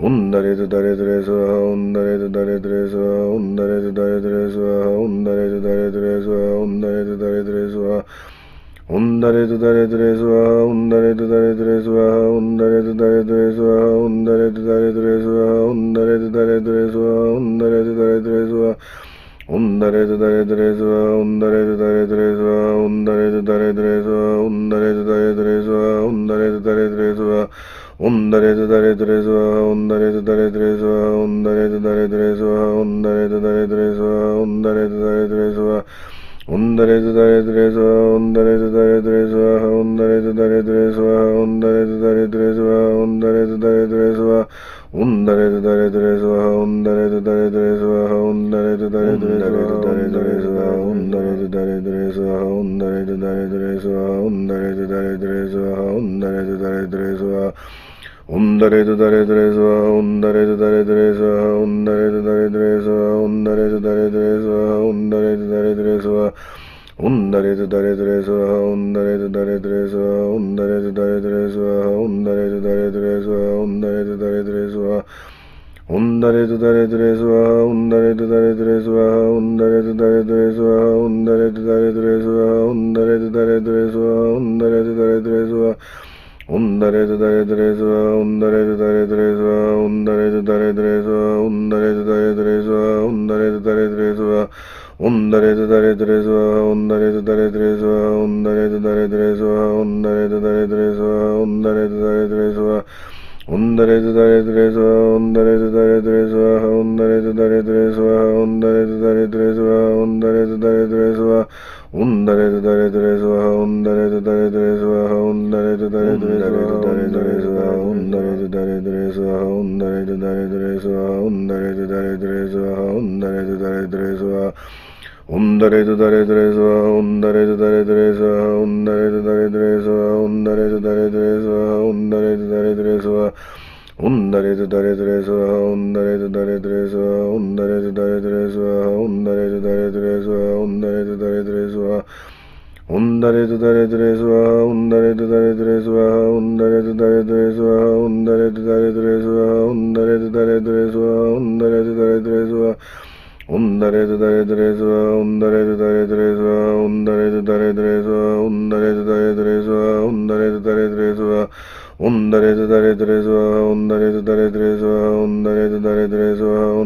Undare to dare dreswa, undare to dare dreswa, undare to dare dreswa, undare to dare dreswa, undare to dare dreswa, undare to dare dreswa, undare to dare dreswa, undare to dare dreswa, undare to dare dreswa, undare to dare dreswa, undare to dare dreswa, undare to dare dreswa, undare to dare dreswa, undare to dare dreswa, undare to dare dreswa, undare to dare dreswa, Undare to dare dreswa, undare to dare dreswa, undare to dare dreswa, undare to dare dreswa, undare to dare dreswa, undare to dare dreswa, undare to dare dreswa, undare to dare dreswa, undare to dare dreswa, undare to dare dreswa, undare to dare dreswa, undare to dare dreswa, undare to dare dreswa, undare to dare dreswa, undare to dare dreswa, undare to dare dreswa, undare to dare dreswa, Undare to dare dreswa, undare to dare dreswa, undare to dare dreswa, undare to dare dreswa, undare to dare dreswa, undare to dare dreswa, undare to dare dreswa, undare to dare dreswa, undare to dare dreswa, undare to dare dreswa, undare to dare dreswa, undare to dare dreswa, undare to dare dreswa, undare to dare dreswa, undare to dare dreswa, undare to dare dreswa, Undare to dare dreswa, undare to dare dreswa, undare to dare dreswa, undare to dare dreswa, undare to dare dreswa, undare to dare dreswa, undare to dare dreswa, undare to dare dreswa, undare to dare dreswa, undare to dare dreswa, undare to dare dreswa, undare to dare dreswa, undare to dare dreswa, undare to dare dreswa, undare to dare dreswa, Undare to dare dreswa, undare to dare dreswa, undare to dare dreswa, undare to dare dreswa, undare to dare dreswa, undare to dare dreswa, undare to dare dreswa, undare to dare dreswa, undare to dare dreswa, undare to dare dreswa, undare to dare dreswa, undare to dare dreswa, Undare to dare dreswa, undare to dare dreswa, undare to dare dreswa, undare to dare dreswa, undare to dare dreswa, undare to dare dreswa, undare to dare dreswa, undare to dare dreswa, undare to dare dreswa, undare to dare dreswa, undare to dare dreswa, undare to dare dreswa, undare to dare dreswa, undare to dare dreswa, undare to dare dreswa, undare to dare dreswa, Undare to dare dreswa, undare to dare dreswa, undare to dare dreswa, undare to dare dreswa, undare to dare dreswa, undare to dare dreswa, undare to dare dreswa, undare to dare dreswa, undare to dare dreswa,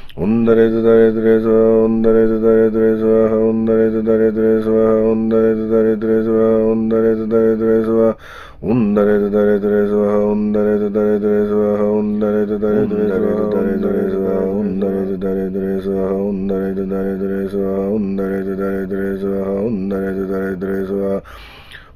undare to dare dreswa, undare to dare dreswa, undare to dare dreswa, undare to dare dreswa, undare to dare dreswa, undare to dare dreswa, undare to dare dreswa, undare to dare dreswa,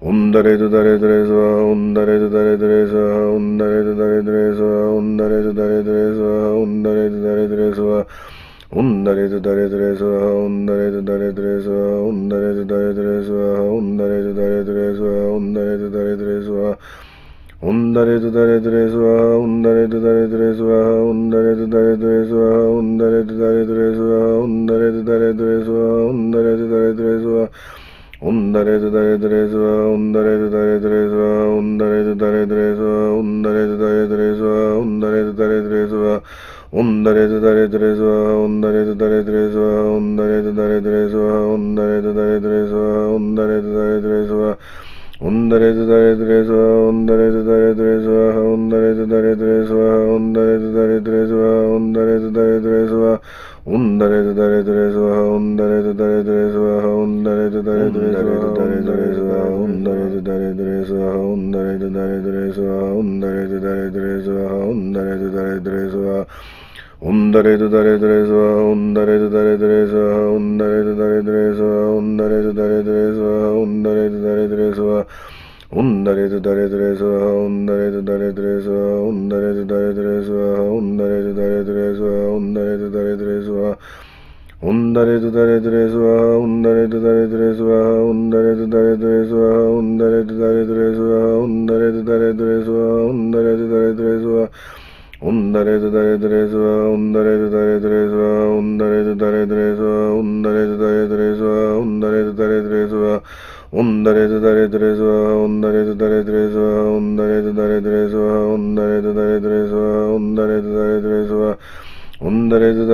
Undare to dare dreswa, undare to dare dreswa, undare to dare dreswa, undare to dare dreswa, undare to dare dreswa, undare to dare dreswa, undare to dare dreswa, undare to dare dreswa, undare to dare dreswa, undare to dare dreswa, undare to dare dreswa, undare to dare dreswa, undare to dare dreswa, undare to dare dreswa, undare to dare dreswa, undare to dare dreswa, Undare to dare dreswa, undare to dare dreswa, undare to dare dreswa, undare to dare dreswa, undare to dare dreswa, undare to dare dreswa, undare to dare dreswa, undare to dare dreswa, undare to dare dreswa, undare to dare dreswa, undare to dare dreswa, undare to dare dreswa, undare to dare dreswa, undare to dare dreswa, undare to dare dreswa, Undare to dare dreswa, undare to dare dreswa, undare to dare dreswa, undare to dare dreswa, undare to dare dreswa, undare to dare dreswa, undare to dare dreswa, undare to dare dreswa, undare to dare dreswa, undare to dare dreswa, undare to dare dreswa, undare to dare dreswa, Undare to dare dreswa, undare to dare dreswa, undare to dare dreswa, undare to dare dreswa, undare to dare dreswa, undare to dare dreswa, undare to dare dreswa, undare to dare dreswa, undare to dare dreswa, undare to dare dreswa, undare to dare dreswa, undare to dare dreswa, undare to dare dreswa, undare to dare dreswa, undare to dare dreswa, undare to dare dreswa, Undare to dare dreswa, undare to dare dreswa, undare to dare